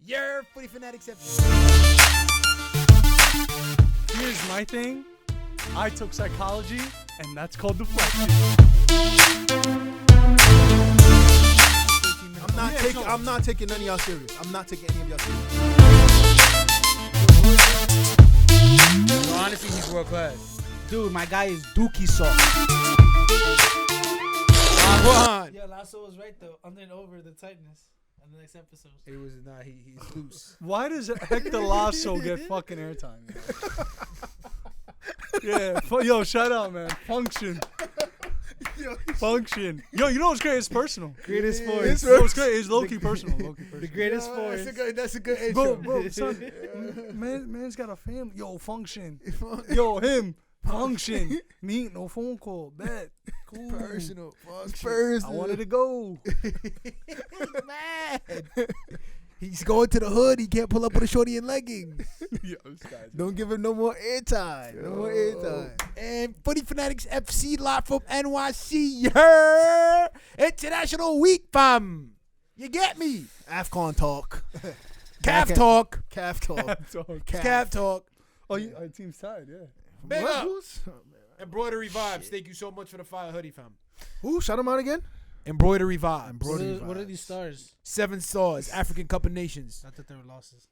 Your Footy Fanatics Here's my thing. I took psychology, and that's called deflection. I'm not taking none of y'all serious. I'm not taking any of y'all serious. No, honestly, he's world class. Dude, my guy is Dookie Sauce. Yeah, Lasso was right though. Under and over the tightness on the next episode. It was not. He's loose. Why does Hector Lasso get fucking airtime? Yeah, yo, shout out, man. Function. Function. Yo, you know what's great? It's personal. Greatest sports. It's great. It's low-key personal. The greatest sports. That's a good intro. Bro, son, man's got a family. Yo, function. Yo, him. Function. Me, no phone call. Bet. Cool. Personal. I wanted to go. Mad. He's going to the hood. He can't pull up with a shorty in leggings. Yo, this guy's Don't give him no more airtime. No more airtime. And Footy Fanatics FC live from NYC. Yeah. International Week, fam. You get me? AFCON talk. Calf talk. Calf talk. Calf talk. Oh, our team's tied, yeah. Big What? up. Who's- oh, man. Embroidery Vibes. Thank you so much for the fire hoodie, fam. Who? Shout him out again. Embroidery Vibes. What are these stars? 7 stars. African Cup of Nations. I thought they were losses.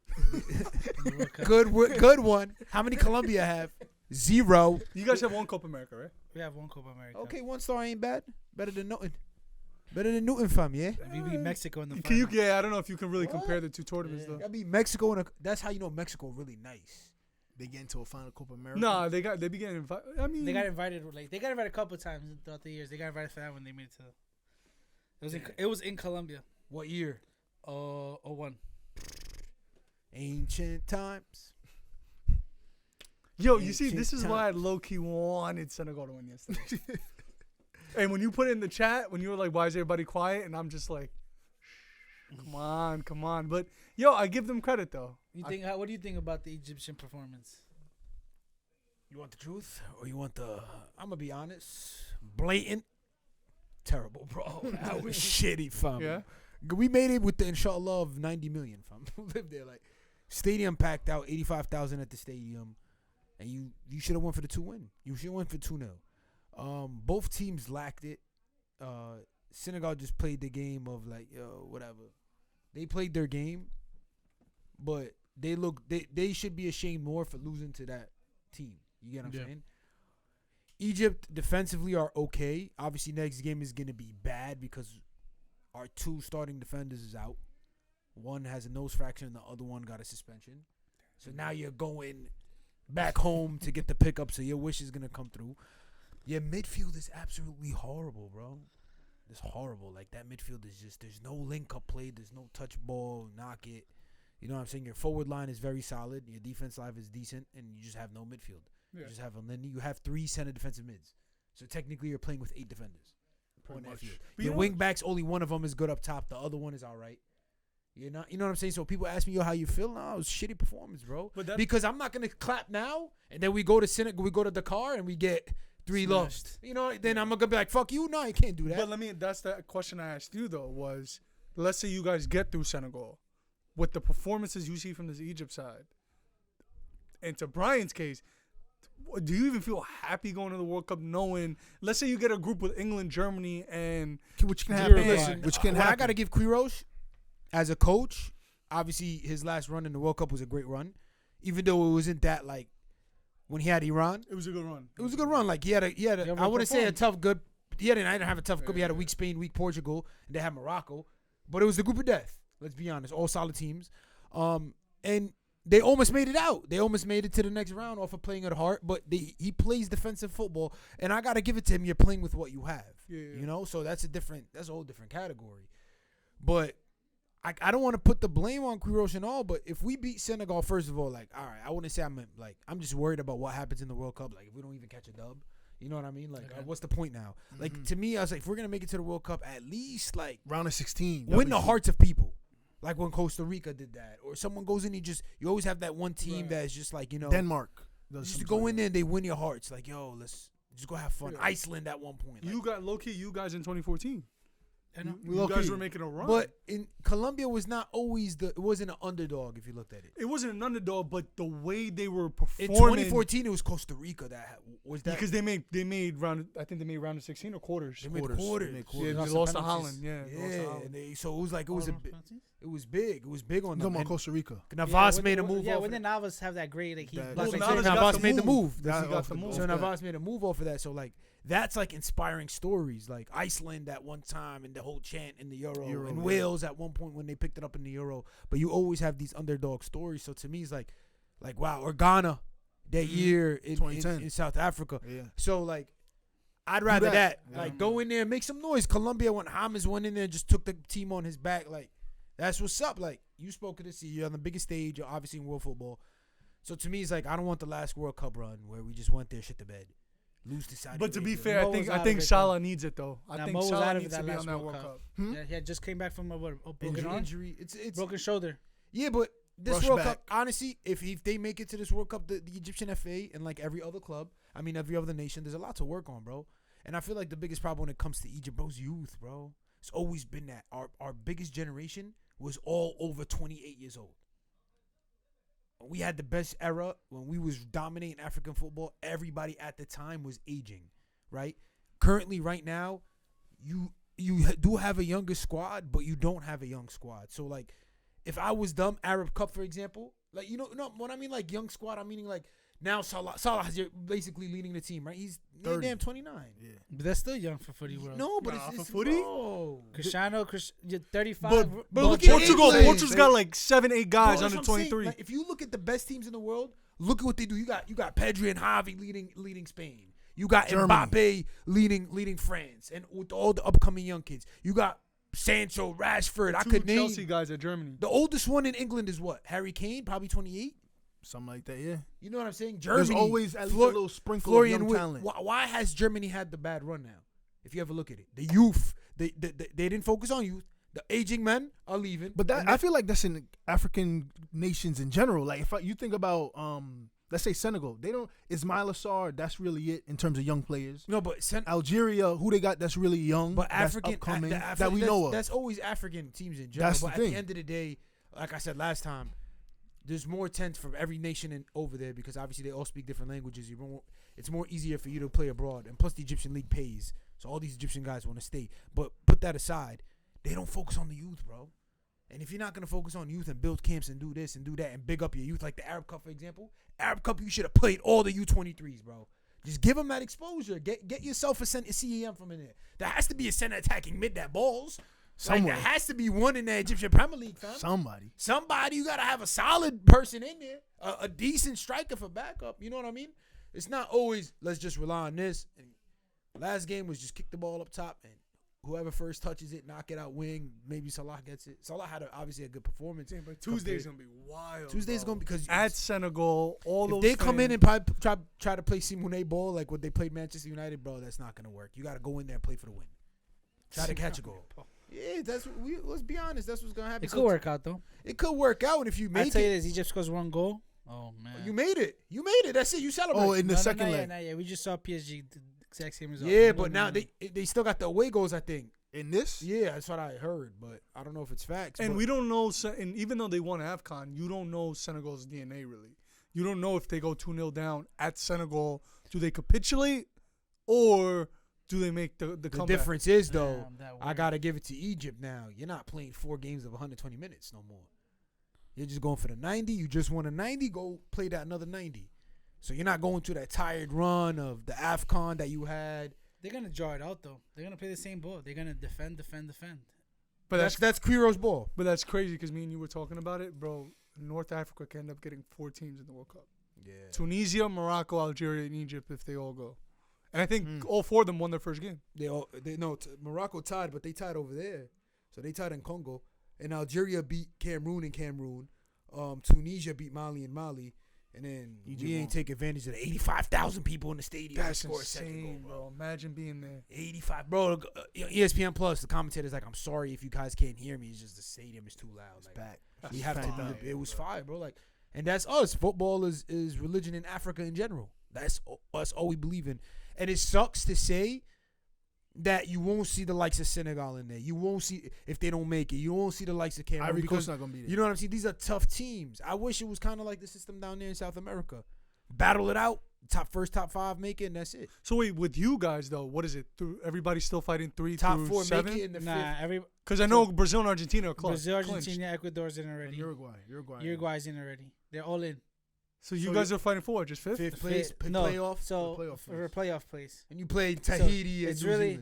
Good one. How many Colombia have? 0. You guys have one Copa America, right? We have one Copa America. Okay, 1 star ain't bad. Better than Newton. Better than Newton, fam, yeah? We beat Mexico in the Can you, final. yeah, I don't know if you can really compare the two tournaments, though. Gotta be Mexico. That's how you know Mexico really nice. They get into a final Copa America. Nah, they began invited. I mean, They got invited. They got invited a couple of times throughout the years. They got invited for that when they made it to. It was in Colombia. What year? 01. Ancient times. yo, you see, this is why I low-key wanted Senegal to win yesterday. And when you put it in the chat, when you were like, why is everybody quiet? And I'm just like, come on. But, yo, I give them credit, though. What do you think about the Egyptian performance? You want the truth or you want the? I'm gonna be honest. Blatant. Terrible, bro. That was shitty, fam. Yeah. We made it with the inshallah of 90 million, fam. Lived there like stadium packed out, 85,000 at the stadium, and you should have went for the 2-win. You should have went for 2-0. Both teams lacked it. Senegal just played the game of like, yo, whatever. They played their game, but they should be ashamed more for losing to that team. You get what I'm saying? Egypt defensively are okay. Obviously, next game is going to be bad because our 2 starting defenders is out. One has a nose fracture and the other one got a suspension. So now you're going back home to get the pickup, so your wish is going to come through. Your midfield is absolutely horrible, bro. It's horrible. Like, that midfield is just, there's no link-up play. There's no touch ball, knock it. You know what I'm saying? Your forward line is very solid. Your defense line is decent, and you just have no midfield. Yeah. You just have, and then you have 3 center defensive mids. So technically, you're playing with 8 defenders. Pretty On that much. field. But Your you know wing backs, only one of them is good up top. The other one is all right. You know what I'm saying? So people ask me, yo, how you feel? No, it was shitty performance, bro. Because I'm not gonna clap now, and then we go to Senegal, we go to Dakar, and we get 3 lost. You know, then I'm gonna be like, fuck you. No, you can't do that. But that's the question I asked you, though, was let's say you guys get through Senegal with the performances you see from this Egypt side. And to Brian's case, do you even feel happy going to the World Cup knowing, let's say you get a group with England, Germany, and Which can happen. Which can happen. I got to give Quiroz, as a coach, obviously his last run in the World Cup was a great run. Even though it wasn't that, like, when he had Iran. it was a good run. It was a good run. Like, he had a I wouldn't say a tough, good. I didn't have a tough group. He had a weak Spain, weak Portugal, and they had Morocco. But it was the group of death. Let's be honest. All solid teams. And they almost made it out. They almost made it to the next round off of playing at heart. But he plays defensive football. And I got to give it to him. You're playing with what you have. Yeah. You know? So that's a whole different category. But I don't want to put the blame on Quiroz and all, but if we beat Senegal, first of all, like, all right, I wouldn't say I'm just worried about what happens in the World Cup. Like, if we don't even catch a dub, you know what I mean? Like, what's the point now? Like, to me, I was like, if we're going to make it to the World Cup, at least, like, round of 16. win the hearts of people. Like when Costa Rica did that. Or someone goes in, you always have that one team that's just like, you know. Denmark. Just go in there and they win your hearts. Like, yo, let's just go have fun. Yeah. Iceland at one point. Like, You got low-key, you guys in 2014. I know. You guys were making a run. But in Colombia was not always it wasn't an underdog if you looked at it. It wasn't an underdog, but the way they were In performing. 2014, it was Costa Rica was that. Because they made round. I think they made round of 16 or quarters. They made quarters. Yeah, they lost to Holland. Yeah, they lost to Yeah, Holland. so it was like it was big. It was big on You them. talking about Costa Rica? Navas made a move. Yeah, off when of the Navas have that grade, like he. That- that's Well, like Navas saying- got Navas the made the move. move. That's He got the move. So Navas made a move off of that. So like that's like inspiring stories. Like Iceland at one time and the whole chant in the Euro and yeah. Wales at one point when they picked it up in the Euro. But you always have these underdog stories. So to me, it's like wow, or Ghana that year in 2010. in South Africa. Yeah. So like I'd rather that. that. Like go in there and make some noise. Colombia when James went in there and just took the team on his back. Like that's what's up. Like you spoke of this, you're on the biggest stage, you're obviously in world football. So to me, it's like I don't want the last World Cup run where we just went there, shit the bed, lose to Saudi But to be Arabia. fair, Mo was I out think of it, Salah needs it though. I Nah, think Mo was Salah out of needs that to be last on that World World Cup. Cup. Yeah, he had just came back from a broken Injury, arm? injury. It's Broken shoulder. yeah, but this Rush World back. Cup, honestly, if they make it to this World Cup, the Egyptian FA and like every other club, I mean every other nation, there's a lot to work on, bro. And I feel like the biggest problem when it comes to Egypt, bro's youth, bro. It's always been that our biggest generation was all over 28 years old. We had the best era when we was dominating African football. Everybody at the time was aging, right? Currently, right now, you do have a younger squad, but you don't have a young squad. So, like, if I was dumb, Arab Cup, for example, like, no, when I mean, like, young squad, I'm meaning, like, now Salah is basically leading the team, right? He's 30. damn 29. Yeah. But that's still young for footy world. No, but Nah, it's for footy? bro. You're 35. But look at Portugal's got like 7-8 guys Bro, under that's what I'm saying. 23. Like, if you look at the best teams in the world, look at what they do. You got Pedri and Javi leading Spain. You got Germany. Mbappe leading France, and with all the upcoming young kids. You got Sancho, Rashford. I Two could name Chelsea guys at Germany. the oldest one in England is what? Harry Kane, probably 28. Something like that, yeah. You know what I'm saying? Germany. There's always at least Flor- a little sprinkle Florian of young Wirtz. talent. Why has Germany had the bad run now? If you ever look at it, the youth, they didn't focus on youth. The aging men are leaving. But that And I feel like that's in African nations in general. Like if you think about let's say Senegal, they don't Ismail Assar, that's really it in terms of young players. no, but Algeria, who they got that's really young, But that's African, upcoming, that that we know of. That's always African teams in general. That's but the at thing. the end of the day, like I said last time, there's more tents from every nation over there because obviously they all speak different languages. It's more easier for you to play abroad, and plus the Egyptian league pays, so all these Egyptian guys want to stay. But put that aside, they don't focus on the youth, bro. And if you're not gonna focus on youth and build camps and do this and do that and big up your youth, like the Arab Cup, for example, Arab Cup, you should have played all the U23s, bro. Just give them that exposure. Get yourself a CEM from in there. There has to be a center attacking mid that balls. Like, Somewhere. there has to be one in the Egyptian Premier League, fam. Somebody. You gotta have a solid person in there, a decent striker for backup. You know what I mean? It's not always let's just rely on this. And last game was just kick the ball up top and whoever first touches it, knock it out wing. Maybe Salah gets it. Salah had obviously a good performance. Yeah, but Tuesday's gonna be wild. Tuesday's bro. gonna be because At Senegal, all if those. they come in fans- and probably try to play Simone ball like what they played Manchester United, bro, that's not gonna work. You gotta go in there and play for the win. Try to catch a goal. Yeah, that's what let's be honest. That's what's gonna happen. It could work out though. It could work out if you I make tell you it. this: Egypt scores one goal. Oh man, You made it. You made it. That's it. You celebrate. Oh, in the second leg. Yeah, we just saw PSG the exact same result. Yeah, but now they still got the away goals, I think. In this? Yeah, that's what I heard, but I don't know if it's facts. And but we don't know, and even though they won AFCON, you don't know Senegal's DNA really. You don't know if they go 2-0 down at Senegal, do they capitulate or do they make the the comeback? difference is though, Damn, that I weird. gotta give it to Egypt now. You're not playing 4 games of 120 minutes no more. You're just going for the 90. You just won a 90. Go play that another 90. So you're not going through that tired run of the AFCON that you had. They're gonna draw it out though. They're gonna play the same ball. They're gonna defend. But That's Quiro's ball. but that's crazy because me and you were talking about it, bro. North Africa can end up getting 4 teams in the World Cup. Yeah. Tunisia, Morocco, Algeria, and Egypt if they all go. And I think all 4 of them won their first game. Morocco tied, but they tied over there. So they tied in Congo. And Algeria beat Cameroon in Cameroon. Tunisia beat Mali in Mali. And then we ain't take advantage of the 85,000 people in the stadium. to That's score a second insane, goal, bro. Imagine being there. 85, bro. ESPN Plus, the commentator's like, I'm sorry if you guys can't hear me. It's just the stadium is too loud. Like, Back. we have to Back. do it was fire, bro. Like, and that's us. Football is religion in Africa in general. That's all we believe in. And it sucks to say, that you won't see the likes of Senegal in there. You won't see if they don't make it. You won't see the likes of Cameroon. Ivory because Coast not gonna be there. you know what I'm saying? These are tough teams. I wish it was kind of like the system down there in South America. Battle it out. Top 5 make it, and that's it. So wait, with you guys though, what is it? Everybody's still fighting 3 Top through 4 7? make it in the Nah, fifth. Because I know Brazil and Argentina are close. Brazil, clinched. Argentina, Ecuador's in already. And Uruguay. Uruguay's in already. They're all in. So you guys are fighting for what, just fifth? Fifth place, No, playoff, So The playoff for a playoff place. and you play Tahiti and it's New really-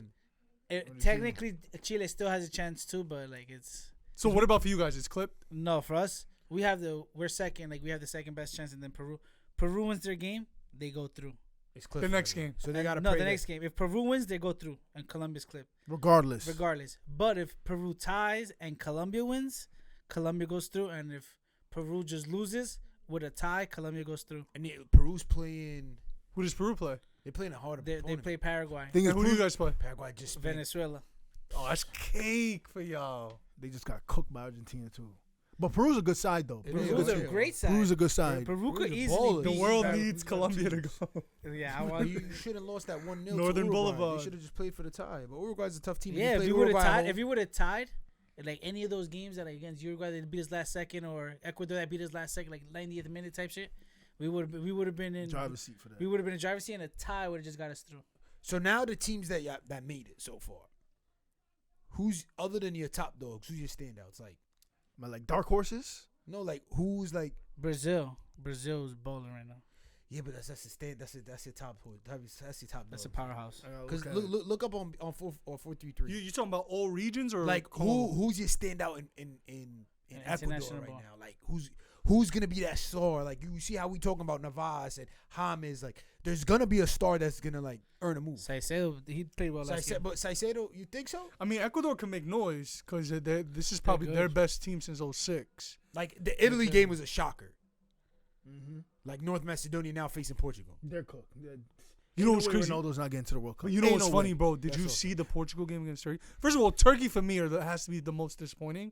Zealand. Technically, Chile still has a chance too, but like it's So what about for you guys? It's clipped? no for us. We're second. Like we have the second best chance, and then Peru. Peru wins their game, they go through. It's clipped The for next them. game. So they got to No, pray the that- next game. If Peru wins, they go through, and Colombia's clipped. Regardless. But if Peru ties and Colombia wins, Colombia goes through, and if Peru just loses with a tie, Colombia goes through. And Peru's playing. Who does Peru play? They're playing a harder. They opponent. play Paraguay, Thing is, And who do you guys play? Paraguay just spent- Venezuela. Oh, that's cake for y'all. they just got cooked by Argentina too. But Peru's a good side though. It Peru's is. a Peru's good a Yeah. great side. Peru's a good side. Peru could Peru's a easily baller. The beat world Paraguay. needs Colombia to go. Yeah, I Well, want. you shouldn't lost that 1-0 Northern to Uruguay. Boulevard. They should have just played for the tie. But Uruguay's a tough team. Yeah, if played you would have Uruguay at tied, home. if you would have tied, like any of those games that like against Uruguay that beat us last second, or Ecuador that beat us last second, like 90th minute type shit, we would have been in Driver's seat for that. We would have been in driver's seat, and a tie would have just got us through. So now the teams that made it so far, who's other than your top dogs? Who's your standouts? Like dark horses. No, like who's like Brazil's bowling right now. yeah, but that's the stand. That's your top. That's your top. That's a dogs. powerhouse. Because look up on 4-3-3. You talking about all regions or Like Colombia? who's your standout in Ecuador international right ball. now? Like who's gonna be that star? Like you see how we talking about Navas and James. Like there's gonna be a star that's gonna like earn a move. Saicedo, he played well last game. But Saicedo, you think so? I mean, Ecuador can make noise because this is probably good. their best team since 06. Like the Italy game was a shocker. Mm-hmm. Like North Macedonia now facing Portugal. They're cooked. You know what's crazy? Ronaldo's not getting to the World Cup. But you know Ain't what's no funny, way. bro? Did That's you all. see the Portugal game against Turkey? First of all, Turkey for me has to be the most disappointing.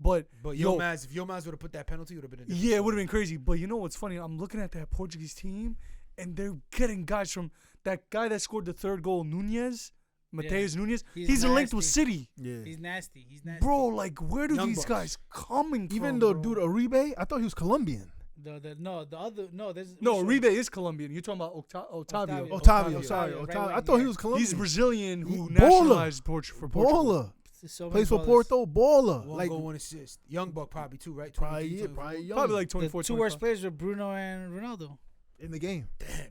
But But yo, Yilmaz, if Yilmaz would have put that penalty, it would have been a different yeah, it story. would have been crazy. But you know what's funny? I'm looking at that Portuguese team, and they're getting guys from that guy that scored the third goal, Nunez, Mateus Nunez. He's linked with nasty. City, Yeah. He's nasty. He's nasty. bro. Like, where do Young these bucks. guys coming Even from? though bro? dude Uribe, I thought he was Colombian. There's no, which one? Uribe is Colombian. You're talking about Otavio. Otavio. Otavio, sorry, right Otavio. wing, I thought he yeah. was Colombian. He's Brazilian who Baller. nationalized for Portugal. Baller. So many Plays for ballers. Porto. Baller. One Like goal, 1 assist. Young buck probably too, right? probably 23, yeah, 24. probably young. Probably like The 24, two 25. worst players were Bruno and Ronaldo. in the game. Damn,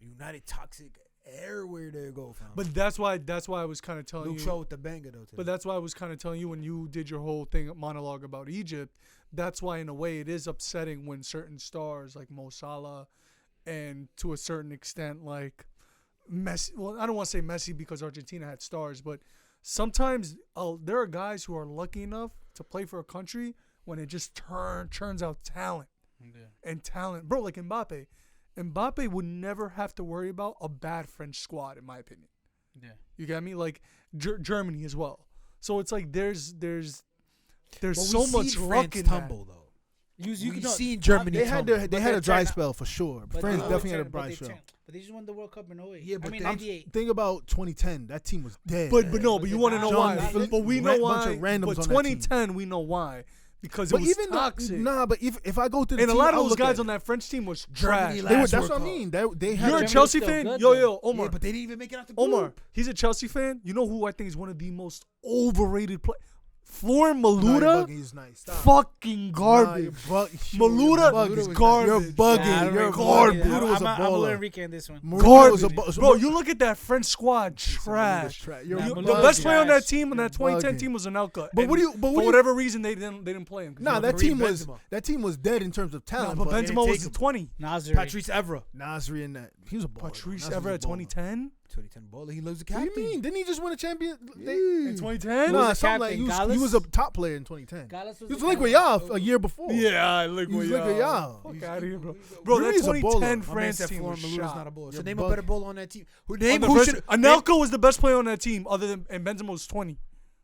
United toxic everywhere they go, fam. But that's why I was kind of telling Luke you. Shaw with the banger though. Today. But that's why I was kind of telling you when you did your whole thing monologue about Egypt. That's why in a way it is upsetting when certain stars like Mo Salah and to a certain extent like Messi. Well, I don't want to say Messi because Argentina had stars, but sometimes there are guys who are lucky enough to play for a country when it just turns out talent and talent, bro. Like Mbappe. Mbappe would never have to worry about a bad French squad, in my opinion. Yeah. You get me? Like Germany as well. So it's like there's But so we much seen luck France in tumble that. though. You We can seen Germany They had tumble. they had a dry spell for sure. But France they definitely had a turned- but dry they spell. turned- But they just won the World Cup in 08. Yeah, but I mean they- 98. Think about 2010. That team was dead. But you want to know John why? Philip- But we know bunch why. of randoms But on that team. 2010, we know why because But it was even toxic. but if I go to the And a team, lot I'll of those look at guys it. on that French team was Germany trash. last They were, that's World what I Cup. mean. They had You're a Germany's Chelsea still fan? good, Yo, though. Omar. Yeah, but they didn't even make it out the group. Omar, he's a Chelsea fan. You know who I think is one of the most overrated players? Florian Nah, you're Maluda? bugging, he's nice. Stop. Fucking Nah, garbage. you're Maluda bugging. is You're garbage. bugging. Nah, I don't You're rate garbage. Maluda. Maluda was a I'm with baller. Enrique in this one. Maluda was a Garbage. bu- Bro, you look at that French squad, trash. You're Nah, The Maluda's best player on that trash. team, on that 2010 bugging. team, was Anelka. But And what do you- but what for do you- whatever reason, they didn't play him. 'cause Nah, he that Karim team was Benzema. dead in terms of No, talent. but but Benzema was take him. 20. Nasri. Patrice Evra, Nasri and that he was a baller. Patrice Nasri was Evra a at baller. 2010? 2010 baller. He loves the What do captain. you mean? Didn't he just win a champion? In 2010? Nah, was the something like captain? he was a Gallas? top player in 2010. Gallas was He was the linked with captain. y'all a year before. Yeah, I look He was with linked with y'all. Fuck out of here, bro. Bro, that Really is a baller. 2010 My My man France said team Florian was Maluda's shot. not a baller. So You're name a bugging. better baller on that team. Who On name the who French- should Anelka was the best player on that team, other than and Benzema was 20.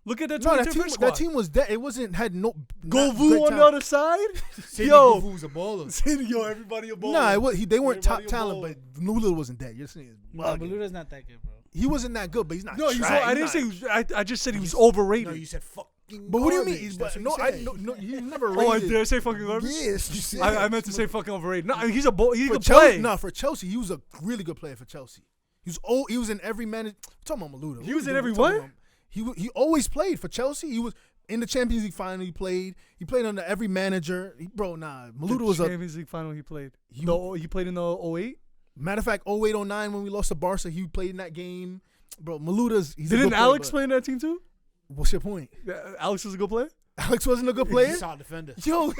Look at that No, 2010 French squad. that team was dead. It wasn't had no. Go not Vu great on the talent. other side. Sidney Yo, Govou's a baller. everybody a ball. Nah, they weren't top Everybody a talent, baller. but Nula wasn't dead. You're saying No, bugging. Maluda's not that good, bro. He wasn't that good, but he's not. No, trash. I didn't say. I just said he was overrated. No, you said fucking. But what do you garbage. mean? He's, That's but, what no, you I said. no, he never Oh, rated. did I say fucking garbage? Yes, you said. I meant to say fucking overrated. No, I mean, he for could Chelsea, play. no, for Chelsea, he was a really good player for Chelsea. He was in every manage. We're talking about Maluda. He was in every We're talking what? about- He always played for Chelsea. He was in the Champions League final. He played under every manager. Maluda was a Champions League final. He played. He- He played in the 08. matter of fact. 08-09 when we lost to Barca, he played in that game. Bro, Maluda's. He's a Didn't good player, Alex but- play in that team too? What's your point? Alex was a good player. Alex wasn't a good player. Solid defender. Yo,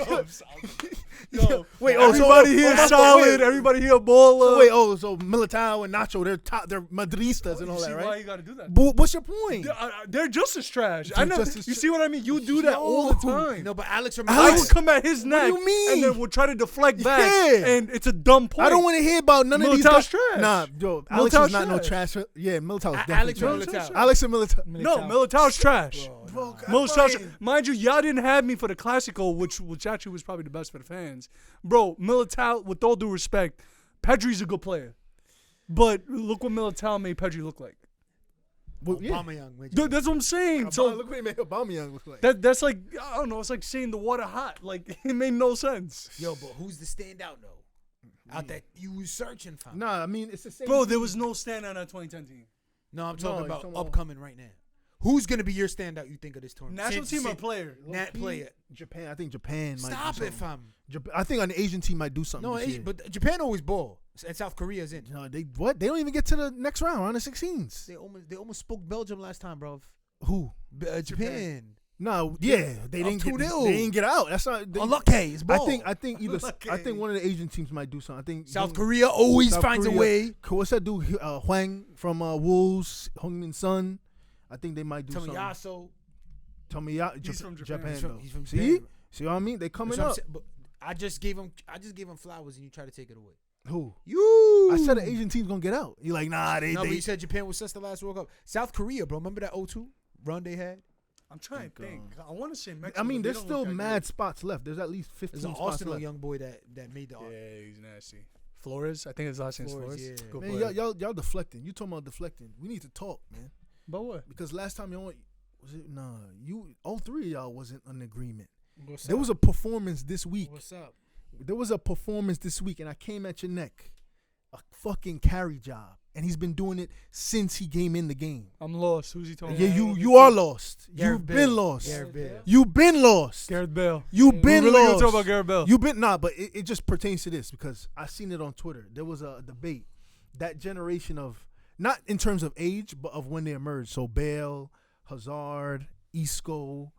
Yo, wait. everybody here so solid. wait. Everybody here baller. So Militao and Nacho, they're Madristas and all You that, see right? why you gotta do that? But what's your point? They're just as trash. They're I know. just as You see what I mean? You do that all the time. No, but Alex I Ramirez. would come at his neck do you mean? and then would try to deflect back, Yeah. and it's a dumb point. I don't want to hear about none of these Militao's guys. trash. Nah, yo, Alex Militao's is not no trash. trash. Yeah, Militao's definitely Alex trash. Militao. Alex and Militao. No, Militao's trash. Bro, Militao's, Brian. mind you, y'all didn't have me for the Classico, which actually was probably the best for the fans. Bro, Militao, with all due respect, Pedri's a good player. But look what Militao made Pedri look like. Well, yeah. Aubameyang, made you- Dude, that's what I'm saying. So Look what he made Aubameyang look like. that's like, I don't know, it's like saying the water hot. Like, it made no sense. Yo, but who's the standout though? Out that you was searching for? Nah, I mean it's the same. Bro, there was no standout on that 2010 team. No, I'm No, talking you're about talking about- upcoming right now. Who's gonna be your standout? You think of this tournament? National team or player? Nat player. Japan. I think Japan might. Stop do it, something. fam. I think an Asian team might do something. No, this year. but Japan always ball, and South Korea's in. No, they what? They don't even get to the next round of 16s. They almost spoke Belgium last time, bro. Who? Japan. No, yeah, they Up didn't get. 2-0. They didn't get out. That's not. They, Unlucky. It's I ball. think either. I think one of the Asian teams might do something. I think South Korea always South finds Korea- a way. What's that dude? Hwang from Wolves, Heung-min Son. I think they might do something. Tomiyasu. He's from Japan. Japan. He's from See, Japan. see what I mean? They coming That's what I'm up. saying, but I just gave him flowers, and you try to take it away. Who? You. I said the Asian team's gonna get out. You're like, nah, they. No, but they you said Japan was such the last World Cup. South Korea, bro. Remember that 0-2 run they had? I'm trying to think. I want to say Mexico. I mean, but they there's don't still look that mad spots left. There's at least 15 There's an spots Arsenal left. young boy that made the. good. Yeah, he's nasty. Flores, I think his last name is Flores, Flores. yeah. Good Man, player. y'all deflecting. You talking about deflecting? We need to talk, man. But what? Because last time y'all was it? Nah, all three of y'all wasn't in agreement. What's There up? was a performance this week. What's up? There was a performance this week, and I came at your neck. A fucking carry job, and he's been doing it since he came in the game. I'm lost. Who's he talking Yeah, about? you are lost. Gareth You've Bale. been lost. Gareth Bale. You've been lost. Gareth Bale. You've been We're really lost. gonna talk about Gareth Bale. You've been but it just pertains to this because I seen it on Twitter. There was a debate. That generation of not in terms of age, but of when they emerged. So Bale, Hazard, Isco,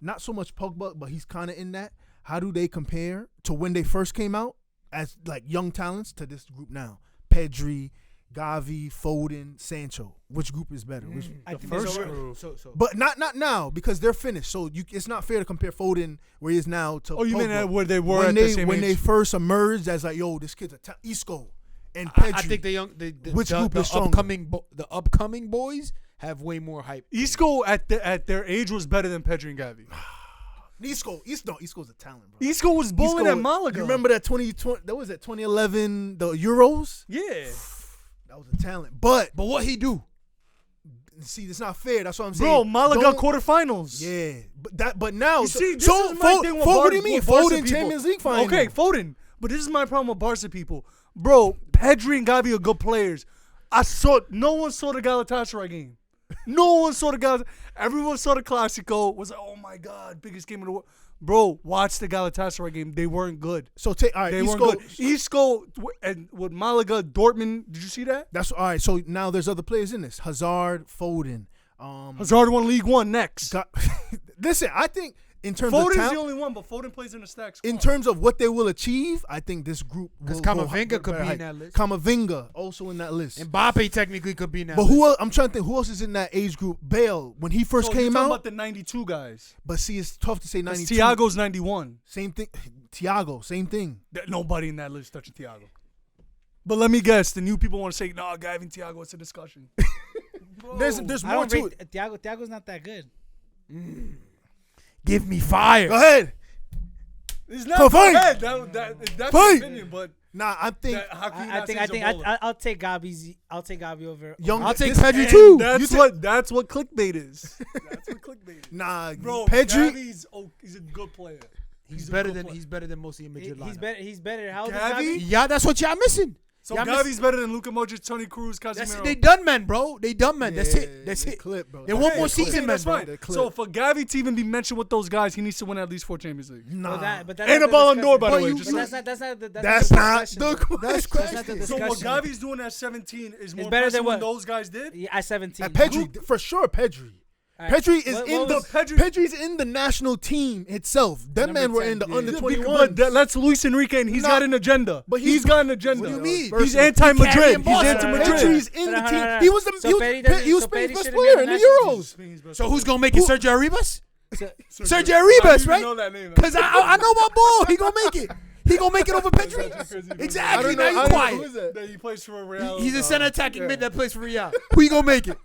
not so much Pogba, but he's kind of in that. How do they compare to when they first came out as like young talents to this group now? Pedri, Gavi, Foden, Sancho. Which group is better? Which, I think first there's group. So but not now because they're finished. So it's not fair to compare Foden where he is now to. Oh, you mean Pogba. that where they were when at they the same when age? they first emerged as like, yo, this kid's Isco and Pedri. I think the Which group is stronger? the upcoming boys have way more hype. Isco at their age was better than Pedri and Gavi. Isco's a talent, bro. Isco was balling Isco- at Malaga. You remember that 2020? That was that 2011 the Euros. Yeah. That was a talent, but But what he do? see, it's not fair. That's what I'm saying. Bro, Malaga Don't- quarterfinals. Yeah, but now You see, this so is my thing with what do you Bar- mean? with Barca Foden people. Champions League final. Okay, Foden. But this is my problem with Barca people. Bro, Pedri and Gavi are good players. No one saw the Galatasaray game. No one saw the Galatasaray. Everyone saw the Classico. Was like, oh my God, biggest game of the world. Bro, watch the Galatasaray game. They weren't good. So take all right. They Isco, weren't good. Isco and with Malaga, Dortmund. Did you see that? That's all right. So now there's other players in this. Hazard, Foden. Hazard won League One next. Listen, I think in terms of Foden's talent, the only one, but Foden plays in the stack squad. in terms of what they will achieve, I think this group Because will go Camavinga could very be high. in that list. Camavinga also in that list. Mbappe technically could be in that But list. who else? I'm trying to think who else is in that age group. Bale when he first So you're came talking out. about the 92 guys. But see, it's tough to say 92. Thiago's 91. Same thing. Thiago, same thing. Nobody in that list touching Thiago. But let me guess, the new people want to say, no, Gavi and Thiago, it's a discussion. There's I more don't to rate it. Thiago's not that good. Give me fire. Go ahead. It's not Fine. bad. That's Fine. my opinion, but Nah, I think How can you I not think say I think Zabola? I'll take Gabi's. I'll take Gabi over. Young. I'll take this- Pedri And too. That's what clickbait is. That's what clickbait is. Nah, Bro, Pedri. he's a good player. He's a better good than player. he's better than most of your midget He's lineup. better. He's better. How old is Gavi? Gabi? Yeah, that's what y'all missing. So Y'all Gavi's better than Luka Modric, Toni Kroos, That's Casemiro. it. They done, man, bro. They done, man. That's Yeah, it. That's they it. clip, bro. They want more That's clip. season, man, that's bro. fine. They clip. So for Gavi to even be mentioned with those guys, he needs to win at least 4 Champions League. Nah, But that's And not a the Ballon d'Or, discussion. by the But way. you- just that's so- that's not the That's not the question. So what discussion. Gavi's doing at 17 is more better than impressive than what? those guys did? Yeah, at 17. And Pedri, for sure, Pedri. All right. Pedri is What in the was- Pedri's in the national team itself. Them Number men were 10, in the yeah. under Yeah, 21. But that's Luis Enrique, and he's Nah, got an agenda. but He's got an agenda. What do you mean? He's Personal. anti-Madrid. carrying He's Boston. anti-Madrid. Pedri's in Hold the on, team. hold on. He was So Pedri he was doesn't- Spain's Pedri best shouldn't be player on in the national Euros. So who's gonna make it? Sergio Arribas? So- Sergio I Arribas, didn't even right? know that name. Because I know about ball. He gonna make it. He gonna make it over Pedri. Exactly. Now you Who quiet. is that? That he plays for Real. He's a center attacking yeah. mid that plays for Real. Who you gonna make it?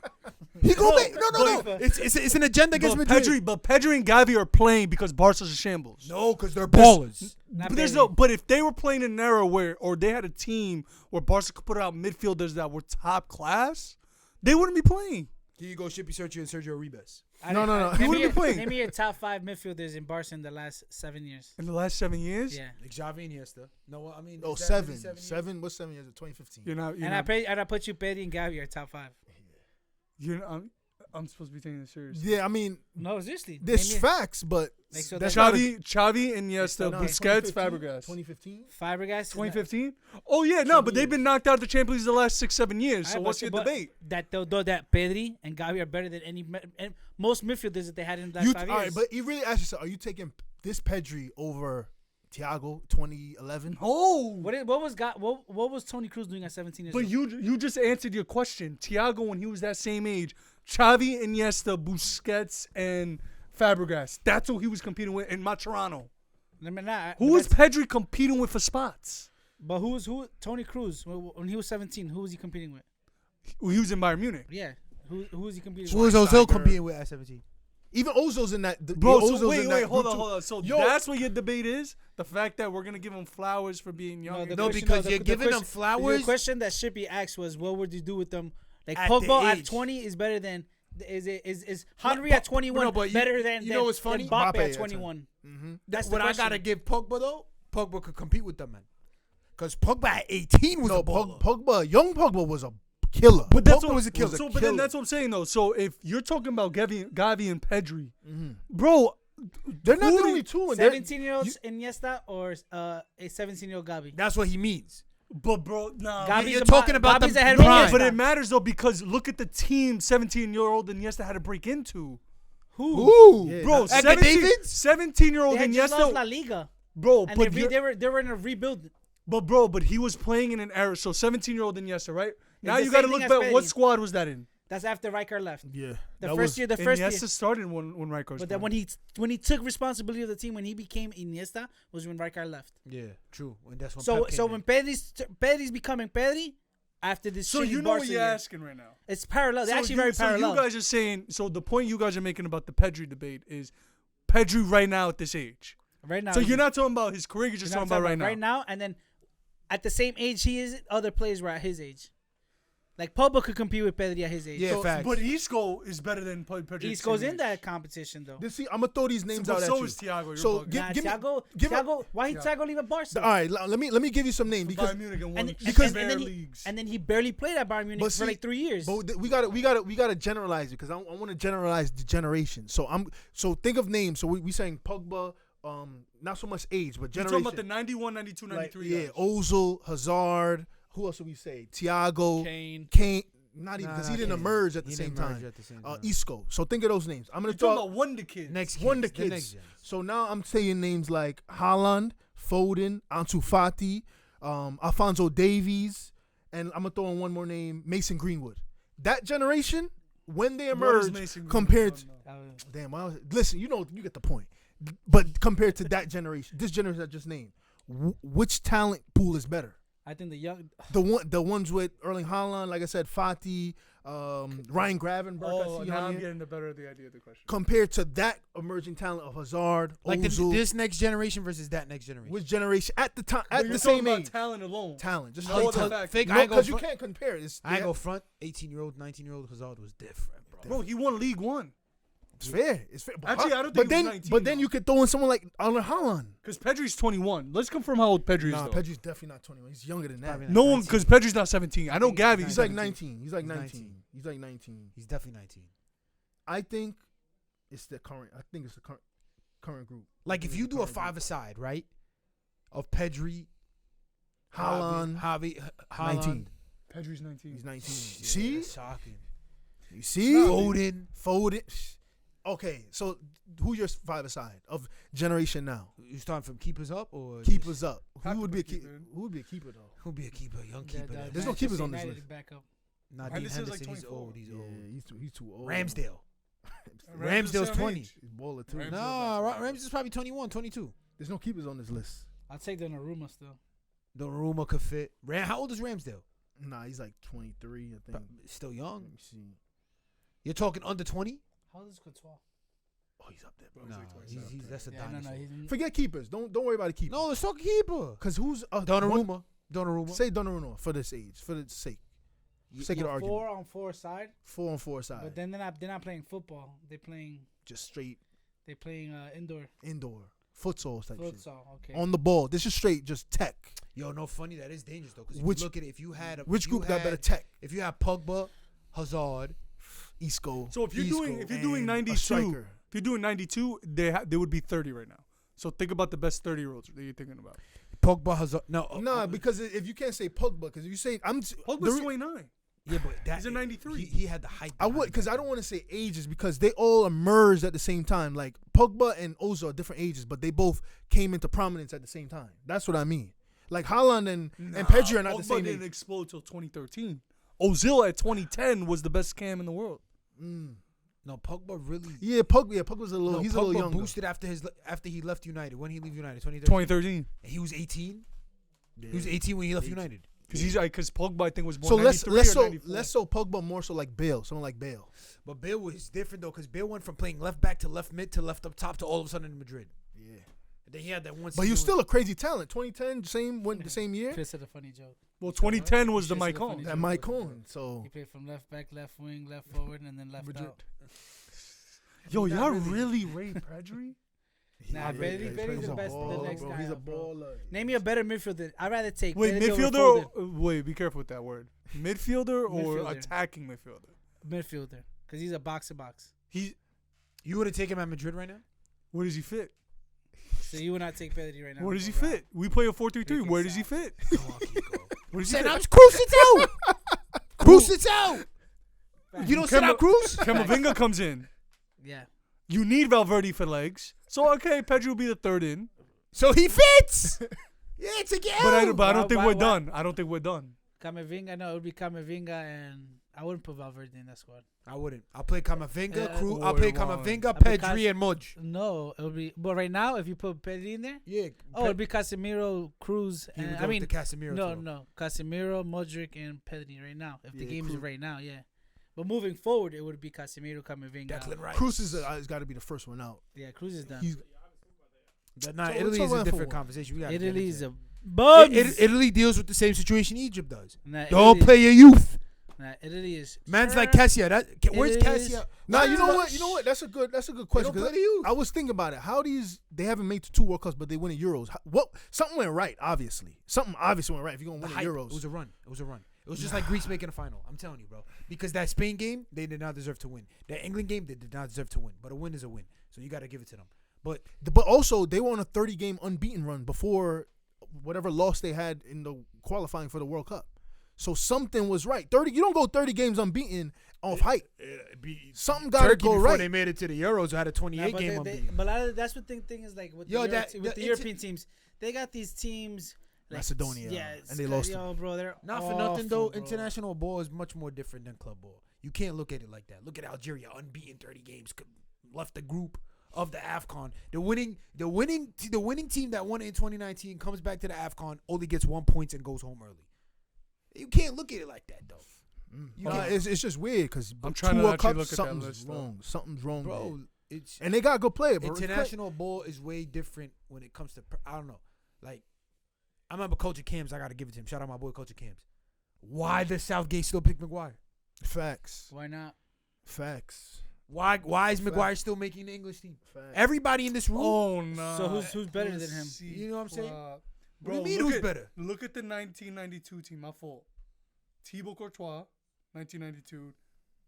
He gonna make no. It's an agenda against But Madrid. Pedri and Gavi are playing because Barca's a shambles. No, because they're ballers. Not But there's Pedri. no. But if they were playing in an era where, or they had a team where Barca could put out midfielders that were top class, they wouldn't be playing. Here you go, Shippy Sergio and Sergio Arribas. No. He Name wouldn't me be playing. Name me your top 5 midfielders in Barca in the last 7 years. In the last 7 years, Yeah. Like Xavi and Iniesta. No, I mean. Oh, is that seven. really 7 years? Seven. What's 7 years? 2015. you're not. You're And not. I put you Pedri and Gavi are top 5. You're not I'm supposed to be taking this serious. Yeah, I mean, No, seriously. there's Name me facts, but Like, so that's that's not a- Xavi, Iniesta, no, Busquets, 2015, Fabregas. 2015. Fabregas. 2015? Oh yeah, no, but they've been knocked out of the Champions League the last 6-7 years. So what's your debate? That that Pedri and Gavi are better than and most midfielders that they had in the last You 5 all years. right, but you really ask yourself: are you taking this Pedri over Thiago 2011? Oh, what was Toni Kroos doing at 17 years but old? you just answered your question. Thiago, when he was that same age, Xavi, Iniesta, Busquets, and Fabregas. That's who he was competing with in Macherano. Who was Pedri competing with for spots? But who Toni Kroos when he was 17? Who was he competing with? Well, he was in Bayern Munich. Yeah, who was he competing Who with? was Ozil competing with at 17? Even Ozil's in that. Bro, Ozil's so in wait, that hold group on, too. hold on. So Yo, that's what your debate is? The fact that we're gonna give him flowers for being young? the No, question- because the- you're the giving them question- flowers. The question that Shippy asked was, what would you do with them? Like At Pogba the at age. 20 is better than is Henry But- at 21 no, but you- better than you know what's funny? than Mbappe Mbappe at at 21. Mhm. That's the What I question. gotta give Pogba though, Pogba could compete with them, man. Because Pogba at 18 was No, a baller. Young Pogba was a killer. But that's Pogba what was a killer. So, but then killer. that's what I'm saying though. So if you're talking about Gavi and Pedri, bro, They're not who the do only you- two. And they're- 17-year-old Iniesta or a 17-year-old Gavi? That's what he means. but bro, nah. Gavi's You're a talking bo- about Gavi's the ahead of prime. Iniesta. But it matters though because look at the team 17-year-old Iniesta had to break into. Ooh, Yeah, Bro, that's- Edgar Davids? 17-year-old They had just lost La Iniesta. Liga, Bro, and but they were in a rebuild. but he was playing in an era. So 17-year-old Iniesta, right? Now the you got to same look thing back. as What Pedri. squad was that in? That's after Rijkaard left. Yeah, The that first was- year, the first Iniesta year. started when Rijkaard. But then when he took responsibility of the team, when he became Iniesta, was when Rijkaard left. Yeah, true. And that's when So Pep came so in. when Pedri's becoming Pedri after this. so shitty you know Barca what you're year. asking right now. It's parallel. They're So actually you- very so parallel. you guys are saying. So the point you guys are making about the Pedri debate is Pedri right now at this age. right now. So you're not talking about his career. You're just you're talking not about right now. and then at the same age he is, other players were at his age. Like Pogba could compete with Pedri at his age. Yeah, So, facts. but Isco is better than Pedri. He at the goes same in age. that competition though. See, I'm gonna throw these names But out so at you. is Thiago. You're So bugging. give, Nah, give me, Thiago, why he Thiago leave at Barca? all right, let me give you some names because Bayern Munich and won and, because and, then leagues. and then he barely played at Bayern Munich But for see, like 3 years. but we gotta generalize it because I want to generalize the generation. So think of names. So we saying Pogba, not so much age, but You're generation. talking about the 91, 92, 93 yeah, guys. Ozil, Hazard. Who else do we say? Thiago, Kane. Not even Nah, because he nah, didn't Kane. emerge at the He same didn't emerge time. at the same time. Isco. So think of those names. I'm gonna You're talking throw about Wonder Kids. Next Wonder kids, the next kids. gens. So now I'm saying names like Haaland, Foden, Ansu Fati, Alphonso Davies, and I'm gonna throw in one more name, Mason Greenwood. That generation, when they What is emerged, Mason Greenwood? compared, I don't know. damn, listen, you get the point. But compared to that generation, this generation I just named, which talent pool is better? I think the young. The ones with Erling Haaland, like I said, Fati, Ryan Gravenberch. Oh, I see now on I'm here. getting the better of the idea of the question. Compared to that emerging talent of Hazard, Like Ozil, this next generation versus that next generation. which generation at the time But at you're the talking same about age, talent alone. talent, just No like other talent. fact. Fake, No, I ain't because you gonna can't compare it. It's, I ain't go front. 18-year-old, 19-year-old Hazard was different, bro. Bro, he won League One. it's fair. It's fair. But Actually, I don't but think he was then, 19, but then though. you could throw in someone like Erling Haaland. Because Pedri's 21. Let's confirm how old Pedri is, Nah, though. Pedri's definitely not 21. He's younger than that. Probably No one, 19. because Pedri's not 17. I know Gavi. He's like 17. 19. He's like He's 19. 19. He's like 19. He's definitely 19. I think it's the current. I think it's the current group. Like if you do a five-a-side, right, of Pedri, Haaland, Haaland, 19. Pedri's 19. He's 19. Yeah, See, that's shocking. you see, Foden. Foden. Okay, so who your five-a-side of generation now? You starting from keepers up or Keepers up. Have Who to would be a put keeper keeper? in. Who would be a keeper though? who'll be a keeper? Young keeper. that- There's no Manchester keepers on this United list. backup. Not Dean Henderson's Henderson. like He's 24. old. He's Yeah, old. he's too old. Ramsdale. Ramsdale's Ramsdale's same 20. age. He's baller too. Ramsdale's Nah, Ramsdale's probably 21, 22. There's no keepers on this list. I'll take Donnarumma still. The rumor could fit. How old is Ramsdale? Nah, he's like 23, I think. Still Let young. me see. You're talking under 20? How old is Courtois? Oh, he's up there, bro. Nah, that's a Yeah, no, dinosaur. he's Forget keepers. Don't worry about the keeper. No, let's talk keeper. Cause who's Donnarumma. Donnarumma. Say Donnarumma for this age, for the sake of the argument. 4-on-4 side, 4-on-4 side, but then they're not playing football. They're playing just straight indoor futsal type shit. futsal. Okay. On the ball. This is straight, just tech. Yo, no funny. That is dangerous though. Because Which- you look at it, if you had Which group got better tech? If you had Pogba, Hazard, Isco. So if you're doing and 92, a striker. if you're doing 92, they would be 30 right now. So think about the best 30-year-olds that you're thinking about. Pogba, Hazard. No, Nah, because if you can't say Pogba, because if you say Pogba's 29. yeah, but that He's a 93. He had the hype. I would, behind because him. I don't want to say ages because they all emerged at the same time. Like Pogba and Ozil are different ages, but they both came into prominence at the same time. That's what I mean. Like Haaland and Pedri are not the Pogba same didn't age. explode till 2013. Ozil at 2010 was the best cam in the world. No, Pogba really. Yeah, Pogba's a little. No, He's Pogba a little younger. boosted after he left United. When he left United, 2013. 2013. And he was 18. He was 18 when he left United. Because Pogba I think was born So 93 less or 94. so Pogba, more so like Bale, someone like Bale. But Bale was different though, because Bale went from playing left back to left mid to left up top to all of a sudden in Madrid. Yeah, And then he had that one. but he was season still a crazy talent. 2010, went the same year. Chris said a funny joke. Well, 2010 was the Shit's Mike so funny. Holmes. That Mike Cohen. So He played from left back, left wing, left forward, and then left Madrid. out. Yo, y'all really rate Pedri? Nah, Pedri's the best. The next guy. He's a up, bro. baller. Name me a better midfielder. I'd rather take Wait, Pedri over midfielder? Foden. Wait, be careful with that word. Midfielder or Midfielder. attacking midfielder? Midfielder, because he's a box to box. You would have taken him at Madrid right now? Where does he fit? So you would not take Pedri right now. Where does he bro. fit? We play a 4-3-3. Freaking Where does he sad. fit? Come on, Kiko. Where does he Sit fit? out, Cruz sits out. Cruz sits out. You don't sit out, Cruz. Camavinga comes in. Yeah. You need Valverde for legs. So, okay, Pedri will be the third in. So he fits. Yeah, it's a But I Why- don't think why- we're why- done. I don't think we're done. Camavinga, no, it would be Camavinga, and I wouldn't put Valverde in that squad. I wouldn't. I'll play Camavinga, Cruz. I'll Boy, play wow. Camavinga, Because- Pedri, and Mudge. No, it would be. But right now, if you put Pedri in there, Yeah. it'd be Casemiro, Cruz, He would and go I with mean, the Casemiro no, throw. no, Casemiro, Modric, and Pedri right now. If the Yeah, game is Cruz. right now, yeah. But moving forward, it would be Casemiro, Camavinga. Declan Rice. Cruz has got to be the first one out. Yeah, Cruz is done. He's Nah, So Italy let's is talk a about different for conversation. We gotta Italy get is into a bums. Italy deals with the same situation Egypt does. Nah, Don't Italy- play your youth. Nah, Italy is. Man's like Cassia. Where's It is- Cassia? Nah, you know what? That's a good question. don't 'cause play the youth. I was thinking about it. How they haven't made the 2 World Cups, but they win in Euros. Something went right, obviously. Something obviously went right if you're gonna The win hype. in Euros. It was a run. It was a run. It was just like Greece making a final. I'm telling you, bro. Because that Spain game, they did not deserve to win. That England game, they did not deserve to win. But a win is a win. So you got to give it to them. But But also, they were on a 30-game unbeaten run before whatever loss they had in the qualifying for the World Cup. So something was right. 30. You don't go 30 games unbeaten off hype. Something got to Turkey, go before right. they made it to the Euros, had a 28 Nah, game but unbeaten. that's what the thing is like with Yo, the, that- with the the European teams. They got these teams. Like, Macedonia, yeah, and they lost Yo, bro, they're Not for nothing, though. awful, bro. International ball is much more different than club ball. You can't look at it like that. Look at Algeria, unbeaten 30 games, left the group of the AFCON. The winning team that won it in 2019 comes back to the AFCON, only gets 1 point and goes home early. You can't look at it like that though. It's just weird because I'm trying to actually look at that something's list, wrong. Something's wrong, Bro, there. And they got a good player, bro. International ball is way different when it comes to I don't know. Like I remember Coach Cams. I got to give it to him. Shout out my boy Coach Cams. Why does Southgate still pick Maguire? Facts. Why not? Facts. Why is Maguire still making the English team? Facts. Everybody in this room. Oh no. So who's better than him? You know what I'm saying? Bro, What do you mean who's better? Look at the 1992 team. My fault. Thibaut Courtois, 1992.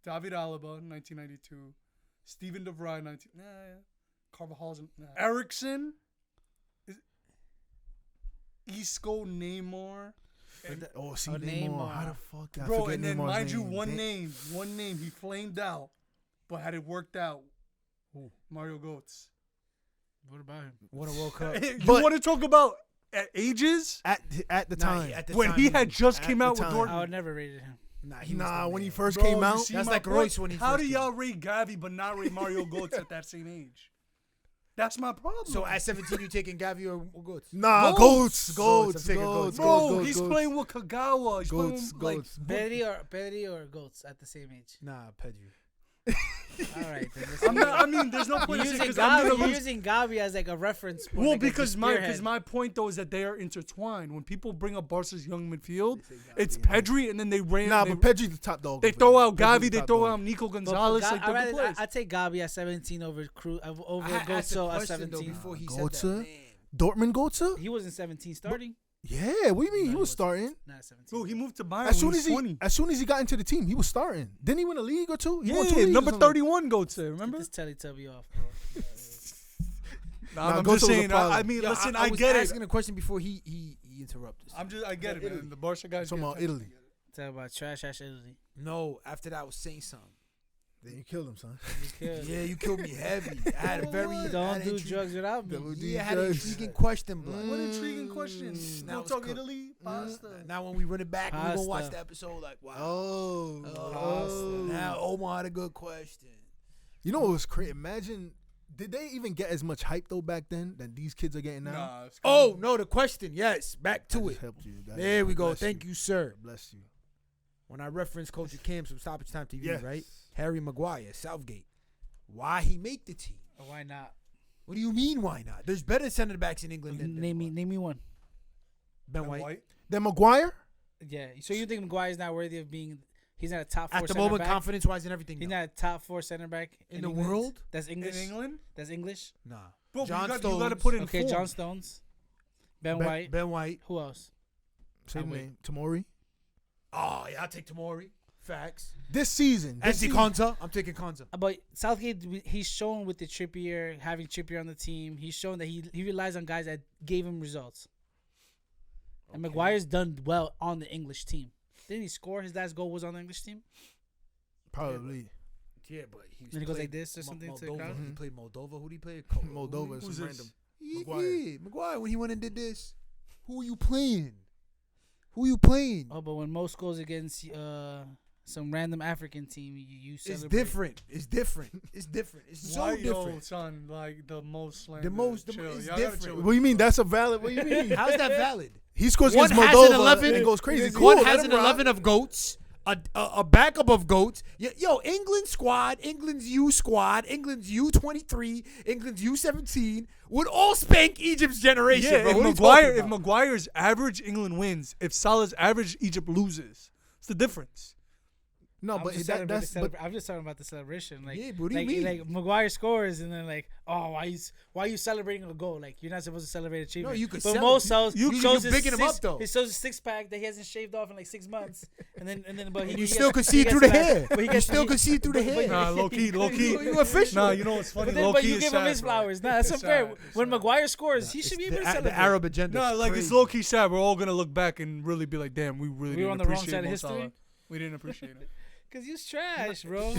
David Alaba, 1992. Steven De Vrij, Carvajal's. Ericsson. Isco, Neymar. Neymar. How the fuck? I Bro, forget and then Neymar's mind you, name. one name. He flamed out, but had it worked out. Mario Götze. What about him? Won a World Cup. You want to talk about at ages? At the time. When he had just came out with time. Dortmund. I would never rated him. When he first Bro, came you out. see That's my like point? Royce when he How first do came y'all rate Gavi but not rate Mario Götze at that same age? That's my problem. So at 17, you taking Gavi or Götze? Nah, Goats. Goats. Bro, he's playing with Kagawa. He's playing with, like, Pedri or Goats at the same age. Nah, Pedri. All right. Then there's no point you're in saying using 'cause I'm Gavi. gonna You're lose. using Gavi as like a reference point. Well, like because spearhead. my point though is that they are intertwined. When people bring up Barca's young midfield, it's Pedri and then they ran. Nah, but Pedri's the top dog. They throw out Gavi, they throw out Nico Gonzalez. Like the good players. I take Gavi at 17 over I asked a Götze at question, though, 17. before he said Götze? that. Man. Dortmund Götze? He wasn't 17 starting. Yeah, what do you mean? No, He was starting. Not 17. Bro, he moved to Bayern As soon when he as was 20. as soon as he got into the team, he was starting. Didn't he win a league or two? He won 2 Yeah, leagues or number something. 31 Götze, remember? Get this Teletubby off, bro. I'm Götze just was a saying. problem. I mean, Yo, listen, I I was get it. asking a question before he interrupted. I get it, man. The Barca guys. Talking about Italy. Talk about trash ass Italy. No, after that I was saying something. Then you killed him, son. Yeah, you killed me heavy. I had a very Don't do drugs without me. Yeah, I had an intriguing question, blood. What intriguing question. Now Don't it's talk cooked. Italy, pasta. Now when we run it back, we're gonna watch Pasta. the episode like, wow. Oh. Now Omar had a good question. You know what was crazy? Imagine, did they even get as much hype though back then that these kids are getting now? Nah, it's Oh no, the question. Yes, back I to just it. helped you. Guys. There we go. Bless Thank you, sir. Bless you. When I referenced Coach Cams from Stoppage Time TV, Yes. right? Harry Maguire, Southgate. Why he make the team? Why not? What do you mean? Why not? There's better center backs in England than Name me one. Ben White. Then Maguire? Yeah. So you think Maguire's not worthy of being? He's not a top 4 At the center moment, back? confidence-wise and everything. He's no. not a top 4 center back In the England? world? That's English. in England. That's English. Nah. Bro, John you got Stones. to put in Okay, form. John Stones. Ben White. Ben White. Who else? Say the I'm name. Tamori. Oh, yeah, I'll take Tamori. Facts. This season. Anthony Konza. I'm taking Konza. But Southgate, he's shown with the Trippier, having Trippier on the team, he's shown that he relies on guys that gave him results. And Maguire's done well on the English team. Didn't he score? His last goal was on the English team. Probably. Yeah, but Then he goes like this or something to the Moldova. crowd? He played Moldova. Who did he play? Moldova is Who's some this? random. Yeah, Maguire. When he went and did this, who are you playing? Who you playing? Oh, but when most goes against some random African team, you It's celebrate. different. It's different. It's different. It's so Why, different. yo, son, like the most slander. The Chill. it's Y'all gotta different. chill What with do you mean? That's a valid. What do you mean? How's that valid? He scores One against has Moldova an 11 and goes crazy. Cool, One let has him an rock. 11 of goats. A backup of goats. Yo, England squad, England's U squad, England's U23, England's U17 would all spank Egypt's generation, Yeah, bro. if What are you talking if about? Maguire's average, England wins. If Salah's average, Egypt loses. It's the difference. No, but that's but I'm just talking about the celebration. Like, Yeah, but what do you like, mean? Like Maguire scores, and then like, oh, why are you celebrating a goal? Like, you're not supposed to celebrate achievement. No, you could But celebrate. Mo shows You shows his bigging him six, up, though. He shows his 6-pack that he hasn't shaved off in like 6 months, and then but And he you gets- still could he see gets through the that- hair. but he You gets- still could see through the but- hair. Nah, low key. You official. Nah, you know what's funny? But, then, Low but key you is give him sad, his bro. flowers. Nah, that's It's unfair. sad, it's When sad. Maguire scores, he should be able to celebrate. The Arab agenda. No, is like it's crazy. low key sad. We're all gonna look back and really be like, damn, we really We were didn't on the wrong appreciate side of Mo history? Salah. We didn't appreciate it. Cause you's trash, bro.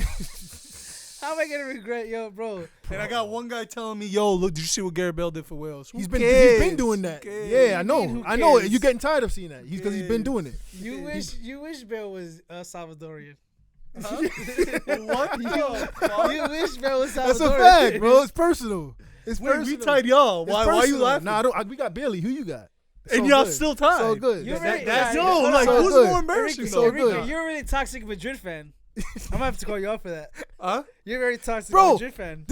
How am I gonna regret, yo, bro? And I got one guy telling me, yo, look, did you see what Gareth Bale did for Wales? Who he's been cares? doing that. Who cares? Yeah, I know. Who I know. cares? You're getting tired of seeing that. Because he's been doing it. You wish Bale was Salvadorian. What? You wish, bro. Was That's a fact, bro. It's personal. It's Wait, personal. we tied y'all. It's Why you personal. laughing? Nah, I don't. We got Bailey. Who you got? And So y'all good. still tied. So good. You're That- really, that's Yo, hold like, on. so who's good. more embarrassing, So though? good. Enrique, you're a really toxic Madrid fan. I'm gonna have to call you out for that. Huh? You're a very toxic Bro, Madrid fan.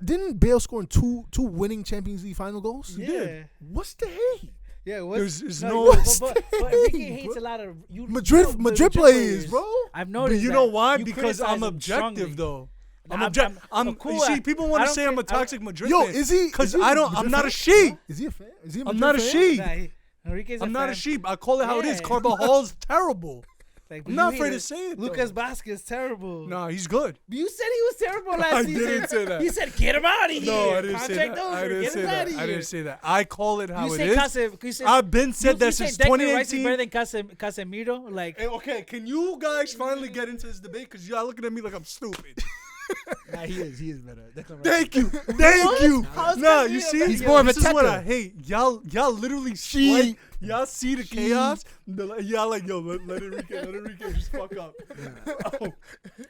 Didn't Bale score in two winning Champions League final goals? Yeah. What's the hate? Yeah, what's, There's no, no- but Enrique hates a lot of Madrid players, bro. I've But noticed. you know that. why? You Because I'm criticize him objective, strongly. though. I'm Nah, objective. I'm cool. You see, people want I to don't say I'm a care- toxic Madrid Yo, fan. is he? Because is he a I'm Madrid not fan? a sheep. Is he a fan? Is he a I'm Madrid not a fan? sheep. Enrique's I'm a not fan. a sheep. I call it how it is. Yeah. Carvajal's terrible. Like, I'm not you afraid hate to it. say it. Lucas Vasquez terrible. Nah, he's good. You said he was terrible last I season. didn't say that. You said get him out of here. No, I didn't say Contract that. over. I didn't Get say him out that. of I here. didn't say that. I call it how You it say is. you say, I've been said that you since say Declan Rice is 2018. better than Casemiro. Like, Hey, okay, can you guys finally get into this debate? Because y'all looking at me like I'm stupid. Nah, he is better. Thank you. Thank you. How's Nah, Casemiro you see? better? He's more of a This is what Teta. I hate. Y'all literally She- y'all see the chaos. Y'all like, yo, let Enrique just fuck up. Oh.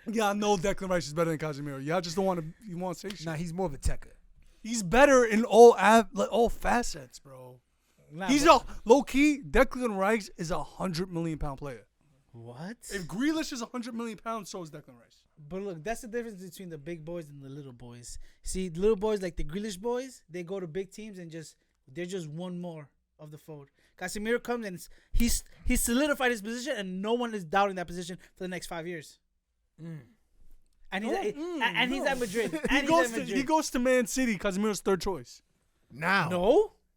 Y'all know Declan Rice is better than Casemiro. Y'all just don't want to. You want to say shit. Nah, he's more of a techer. He's better in all facets, bro. nah, He's but- a low key. Declan Rice is a £100 million player. what? If Grealish is £100 million, so is Declan Rice. But look, that's the difference between the big boys and the little boys. See, the little boys like the Grealish boys, they go to big teams and they're just one more of the fold. Casemiro comes and he's solidified his position, and no one is doubting that position for the next 5 years. And he's at Madrid. And He goes to Man City. Casemiro's third choice. Now.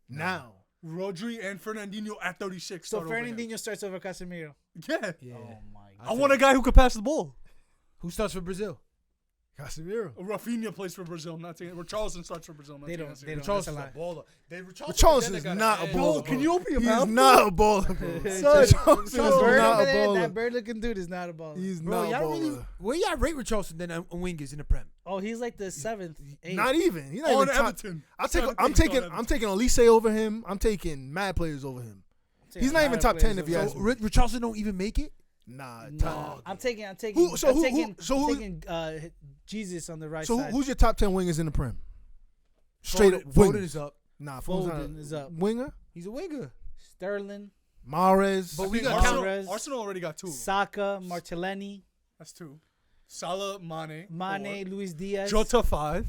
No. Rodri and Fernandinho at 36. So start over him. Fernandinho starts over Casemiro. Yeah. Yeah. Oh my I want a guy who can pass the ball. Who starts for Brazil? Casemiro. Rafinha plays for Brazil. I'm not taking it. Richarlison starts for Brazil. I'm not They taking don't- it they seriously. don't. That's a lie. baller. Richarlison is not a baller. Bro, can you open your He's mouth? not a baller, bro. Son, Richarlison is That bird not a over there, that baller. bird looking dude is not a baller. He's Bro, not a y'all really baller. where y'all rate Richarlison than wingers in the Prem? Oh, he's like the 7th, 8th. Not even. He's not On even top. Everton. I'm taking Elise over him. I'm taking mad players over him. He's not even top 10 if you So ask me. Richarlison don't even make it. Nah. No, I'm taking Jesus on the right So side. who's your top 10 wingers in the Prem? Straight up Foden wingers. is up. Nah, Foden is up. Winger. He's a winger. Sterling, Mahrez. But we got Arsenal, Alvarez. Arsenal already got 2. Saka, Martinelli, That's 2. Salah, Mane. Mane, 4. Luis Diaz. Jota 5.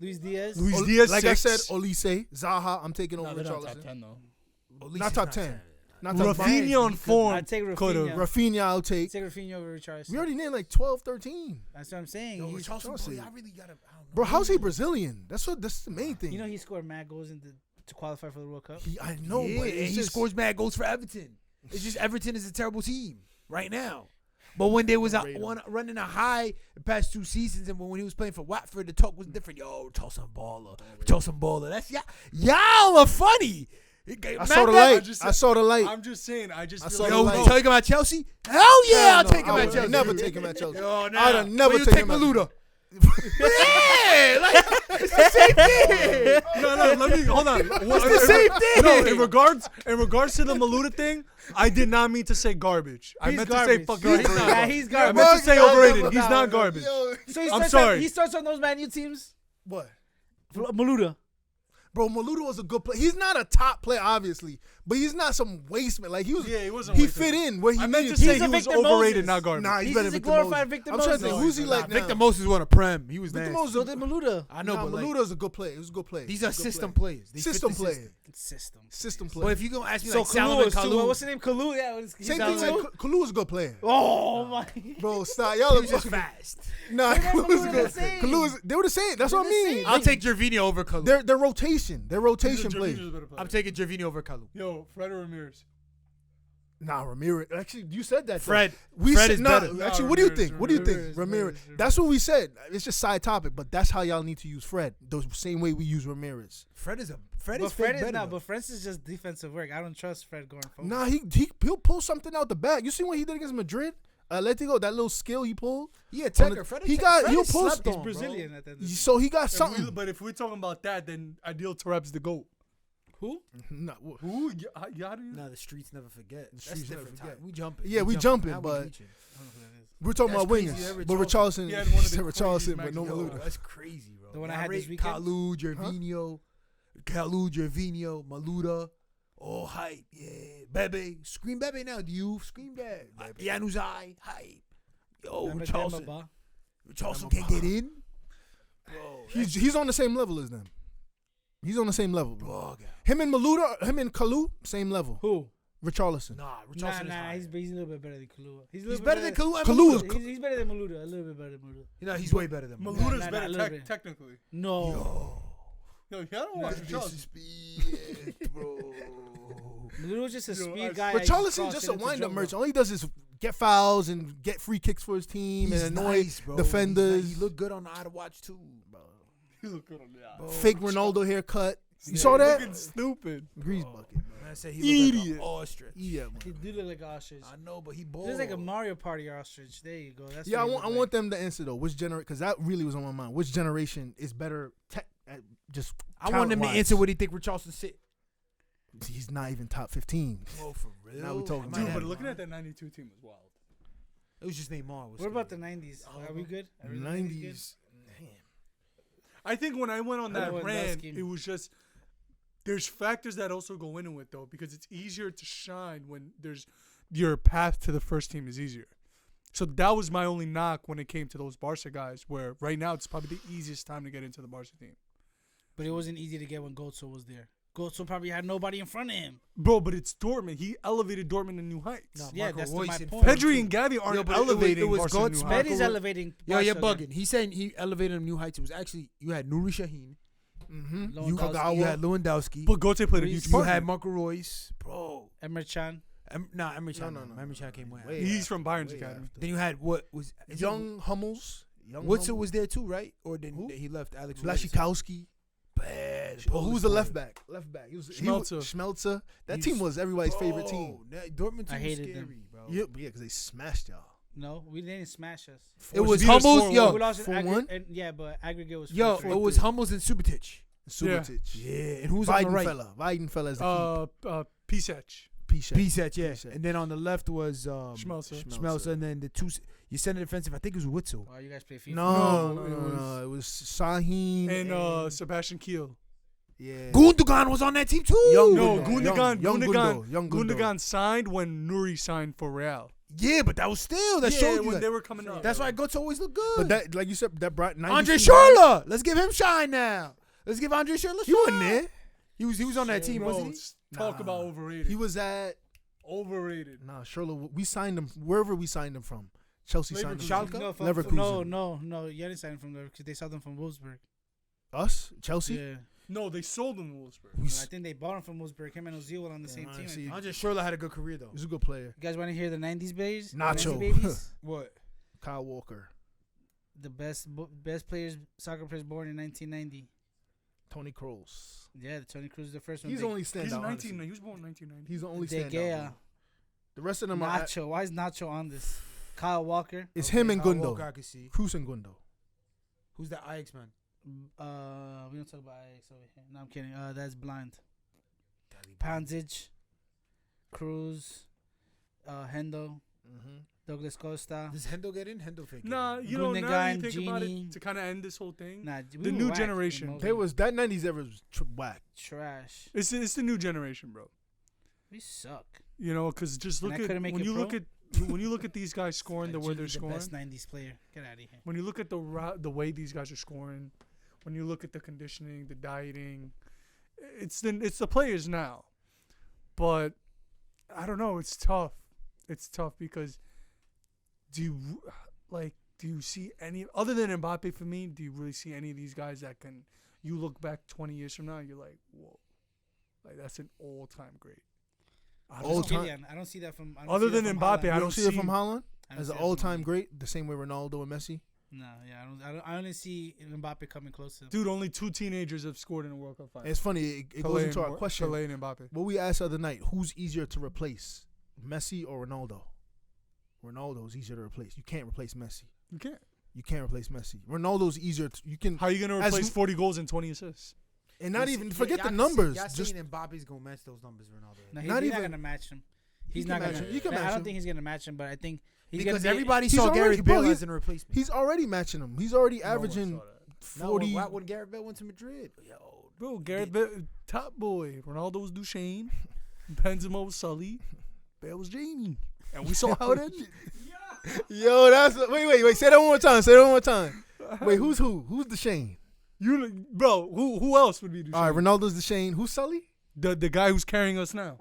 Luis Diaz. Luis Diaz like 6. I said, Olise, Zaha. I'm taking over Richarlison. Not top 10. Not top 5. Rafinha on form. I'd take Could've. Rafinha. Rafinha, I'll take. Take Rafinha over Richarlison. We already named like 12, 13. That's what I'm saying. Yo, He's- Richarlison, Chelsea. bro, y'all really gotta. I don't know. Bro, how's he Brazilian? That's the main thing. you know he scored mad goals to qualify for the World Cup. I know, Yeah, but and it's he just, scores mad goals for Everton. It's just Everton is a terrible team right now. But when there was running a high the past 2 seasons, and when he was playing for Watford, the talk was different. Yo, Richarlison baller. That's y'all are funny. I saw the light. I saw the light. I'm just saying. I just I feel saw like the Yo, light. you take him at Chelsea? Hell yeah, I'll take him I at would Chelsea. never take him at Chelsea. Yo, nah. I'd have never Will you take take him at- Maluda. Yeah, like it's the same thing. No, let me hold on. It's the same thing. No, in regards to the Maluda thing, I did not mean to say garbage. I He's meant garbage. to say fucking Bro, he's overrated. not- yeah, he's I garbage. meant to say I'll overrated. never- He's not garbage. Yo, So he I'm starts sorry. he starts on those Man U teams. what? Maluda. Bro, Maluda was a good player. He's not a top player, obviously, but he's not some waste man. Like he was. Yeah, he wasn't He wasted. fit in where he I meant needed to say He's he a was Victor overrated, Moses. not garbage. Nah, he's He's better just a than Victor glorified Moses. Victor I'm trying to Moses. think, No, who's he he's like not. now? Victor Moses won a Prem. He was Victor nasty. Moses. So did Maluda. I know, Nah, but like, Maluda's a good player. He was a good player. these He are was a good system player. players. They fit System the player. system. System. System But player. if you gonna ask me So like Kalu Salomon was too. Kalou, What's the name? Kalu. Yeah. He's Same Kalu. thing. Like Kalu was a good player. Oh my. Bro, stop. Y'all he are was just fast. Nah, They're Kalu was the good. same. Kalu was. They were the same. That's what I They're the mean. same. I'll take Gervinho over Kalou. Their rotation. Their rotation play. I'm taking Gervinho over Kalou. Yo, Fred or Ramirez? Nah, Ramirez. Actually, you said that. though. Fred. We Fred said, is nah, better. actually, Nah, what do you Ramirez, think? What do you think? Ramirez, Ramirez. Ramirez. That's what we said. It's just side topic, but that's how y'all need to use Fred. The same way we use Ramirez. Fred is But fake Fred is better, not. though. But Fred is just defensive work. I don't trust Fred going forward. Nah, he'll pull something out the back. You see what he did against Madrid? Atletico, that little skill he pulled. Yeah, Tecker. Fred. He'll Fred post. is slept He's on, bro. Brazilian at the end of the day. So he got something. But if we're talking about that, then Adil Tarab's the GOAT. Who? Nah, Who? How do you? Nah, the streets never forget. That's streets never different forget. time. We jumping. Yeah, we jumping, Now we but- reaching. We're talking That's about crazy, wingers, that but Richarlison- Richarlison, He had one of the Richarlison, craziest but no matches. Yo, Maluda. that's crazy, bro. The one I And had rate this weekend? Kalu, Gervinho, Maluda. Oh, hype, yeah. Bebe, scream Bebe now. Do you scream Bebe? Januzaj, hype. Yo, Remember Richarlison. Demba? Richarlison can't get in? Bro, He's on the same level as them. He's on the same level, bro. bug. Him and Kalu, same level. Who? Richarlison. Nah, Richarlison is Nah, higher. he's a little bit better than Kalua. He's better than Kalu and Kalu Maluda. is- He's better than Maluda. A little bit better than Maluda. You know, he's way better than Maluda. Maluda's Nah, a better little bit. technically. No. Yo, I don't watch This Richarlison. is speed, bro. Maluda was just a Yo, speed guy. Richarlison's just a wind-up merchant. All he does is get fouls and get free kicks for his team He's and annoy nice, bro. defenders. He look good on the eye to watch too, bro. You look good on the eye. Bro, Fake Ronaldo haircut. You Yeah. saw that? Looking stupid. Grease bucket. Man, I say he look like Idiot. an ostrich. Yeah, man. He do look like an ostrich. I know, but he He bold. looks like a Mario Party ostrich. There you go. That's Yeah, I what he want look like. them to answer though. Which generation? Because that really was on my mind. Which generation is better? Just I want him to talent-wise? answer what he think Richarlison sit. He's not even top 15. Oh, for real? Now we talking Am I Dude, that but looking blind? at that 92 team was wild. It was just Neymar. Was What about the scary. 90s? Are we good? Are we 90s. I think when I went on I know that what rant, Dusky- it was just there's factors that also go into it though, because it's easier to shine when there's your path to the first team is easier. So that was my only knock when it came to those Barca guys. Where right now it's probably the easiest time to get into the Barca team, But it wasn't easy to get when Götze was there. Götze probably had nobody in front of him. bro. But it's Dortmund. He elevated Dortmund to new heights. No, Yeah, Marco that's Reus my and point. Pedri and Gavi aren't Yo, but it was- elevating it was Barca to Götze, new Marco heights. Pedri's Reus- elevating. Yo, you're Barca bugging. again. He's saying he elevated him new heights. It was actually you had Nuri Sahin, Mm-hmm. Lewandowski. you had Lewandowski, But Götze played a Reus- huge you part. had in it. Marco Royce, bro. Emre Can. Emre Can. No. Emre Can came way Wait. after. He's from Bayern's Way academy. after. Then you had what was is it- Young Hummels. Witzel was there too, right? Or then Who? he left? Alex Blashikowski. Bad. Oh, who was the left back? Left back. He was Schmelzer. Schmelzer. That He team was- was everybody's favorite team. Dortment team I was hated scary, them. bro. Yeah, because they smashed y'all. No, we didn't smash us. It was Beat us Hummels, 4-1. yo, We lost in 4-1? yeah, but aggregate was yo. 4-3. It was Hummels and Subotic. Subotic. Yeah, and who was on the right? Weidenfeller as the Pisech. Piszczek. Piszczek, yeah. Piszczek. And then on the left was Schmelzer. Schmelzer, and then the two you center defensive. I think it was Witzel. Wow, you guys play FIFA. No. It was Sahin And Sebastian Kiel. yeah. Gundogan was on that team too. Young No, Gundogan. Gundogan. Young Gundo. Gundogan signed when Nuri signed for Real. Yeah, but that was still that showed you. when That. they were coming up. That's why Götze always look good. But that, like you said, that brought 92 Andre Schürrle. Let's give him shine now. Let's give Andre Schürrle shine. He wasn't there. He was on that team, Bro, wasn't he? talk Nah. about overrated. He was at overrated. Shirley. We signed him wherever we signed him from. Chelsea signed him. Schalke? No, Leverkusen. no. You didn't sign from there because they saw them from Wolfsburg. Us? Chelsea? Yeah. No, they sold him to Wolfsburg. We I s- think they bought him from Wolfsburg. Him and Ozil were on the same I team. I see. think. Andre Schürrle had a good career though. He's a good player. You guys want to hear the 90s babies? Nacho. 90s babies? What? Kyle Walker. The best players, soccer players born in 1990. Tony Kroos. Yeah, the Tony Cruz is the first one. He's De, only stand He's out. 19. honestly. He was born in 1990. He's the only De stand Gea, out. The rest of them are. Nacho. Why is Nacho on this? Kyle Walker. It's Okay, him and Kyle Gundo. Walker, I could see. Cruz and Gundo. Who's that Ajax man? We don't talk about Ajax over here. No, I'm kidding. That's blind. Panzic, Cruz, Hendo, Douglas Costa. Does Hendo get in? Hendo fake. Nah, you know, now Gundogan, you think about Genie. it, to kind of end this whole thing, Nah, we the were new whacked in generation. most They of them. was that 90s era was whack. trash. it's the new generation, bro. We suck. You know, because just And look I at couldn't make when it you pro? look at when you look at these guys scoring the way they're The scoring. best 90s player. Get out of here. When you look at the way these guys are scoring, when you look at the conditioning, the dieting, it's the players now. But I don't know. It's tough. It's tough because do you see any other than Mbappe for me? Do you really see any of these guys that can? You look back 20 years from now, you're like, whoa, like that's an all-time great. All time. Kylian, I don't see that from. I don't Other see that than from Mbappe, Haaland. You I don't don't see it see- from Haaland I don't as see an that from all-time Haaland. great, the same way Ronaldo and Messi. No, yeah, I only see Mbappe coming close to him. Dude, only 2 teenagers have scored in a World Cup final. It's funny. It goes into our question. Pelé and Mbappe. What we asked the other night: who's easier to replace, Messi or Ronaldo? Ronaldo's easier to replace. You can't replace Messi. You can't. You can't replace Messi. Ronaldo's easier. You can, How are you gonna As replace m- 40 goals and 20 assists? and not Y'all even see- forget y'all the can numbers. Y'all Just saying Mbappe's gonna match those numbers, Ronaldo. No, he's not not even- gonna match him. He's He not can gonna. match him. He can I match don't him. think he's gonna match him, but I think he's Because gonna be, everybody He's saw already- Gareth bro, Bale he's- as a replacement. He's already matching him. He's already No one averaging saw that. 40. Why when Gareth Bale went to Madrid? Yo, Bro, Gareth Bale, top boy. Ronaldo was Duchesne. Benzema was Sully. Bale was Jamie. And we saw how it ended. Yo, that's wait. Say that one more time. Say that one more time. Wait, who's who? Who's the Shane? Bro, who else would be Duchesne? All right, Ronaldo's the Shane. Who's Sully? The guy who's carrying us now.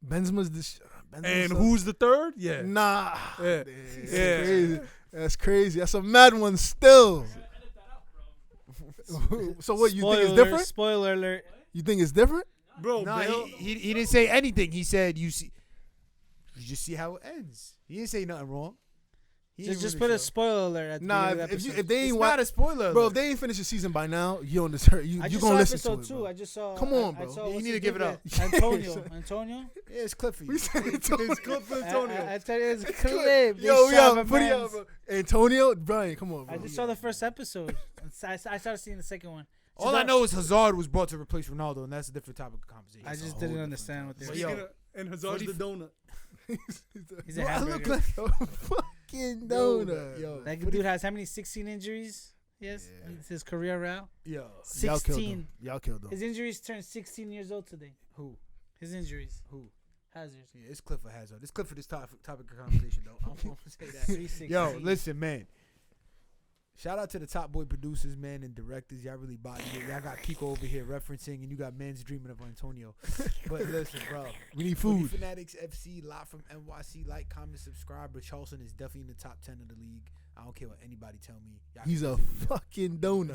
Benzema's the. And who's the third? Yeah. Nah. Yeah. That's Yeah. crazy. That's crazy. That's a mad one still. So what you think is different? Spoiler alert. You think it's different? Bro, nah, Bale. he didn't say anything. He said you just see how it ends. He didn't say nothing wrong. He Just didn't put really a show. spoiler alert at the Nah, beginning of the if episode. they It's ain't not a watch, spoiler, bro, alert. if they ain't finished the season by now, you don't deserve. You I you just gonna saw listen episode to it, 2. bro. I just saw. Come on, I bro. saw, Yeah, you what's need his to give name it up. there? Antonio. Antonio. Yeah, it's Cliffy. We said Antonio. It's Cliff Antonio. I tell you, it's a clip. Yo, They shot yo, my put it mans. out, bro. Antonio, Brian, come on, bro. I just saw the first episode. I started seeing the second one. All I know is Hazard was brought to replace Ronaldo, and that's a different topic of conversation. I That's a just whole didn't different understand what they But were. yo, Speaking of- and Hazard's the donut. He's a Yo, I look hamburger. like Fucking donut. yo, That what dude has how many? 16 injuries? Yes. Yeah. It's his career route. yo, Y'all killed 16. him. Y'all killed him. His injuries turned 16 years old today. who? His injuries. Who? Hazards. Yeah, it's Clifford Hazard. It's Clifford. This topic of conversation though. I don't want to say that. 360. Yo, listen, man. Shout out to the top boy producers, man, and directors. Y'all really body it. Y'all got Kiko over here referencing, and you got Men's dreaming of Antonio. But listen, bro. We need Footy food. Fanatics FC, live from NYC. Like, comment, subscribe. But Charleston is definitely in the top 10 of the league. I don't care what anybody tell me. Y'all He's can a visit me. fucking donut.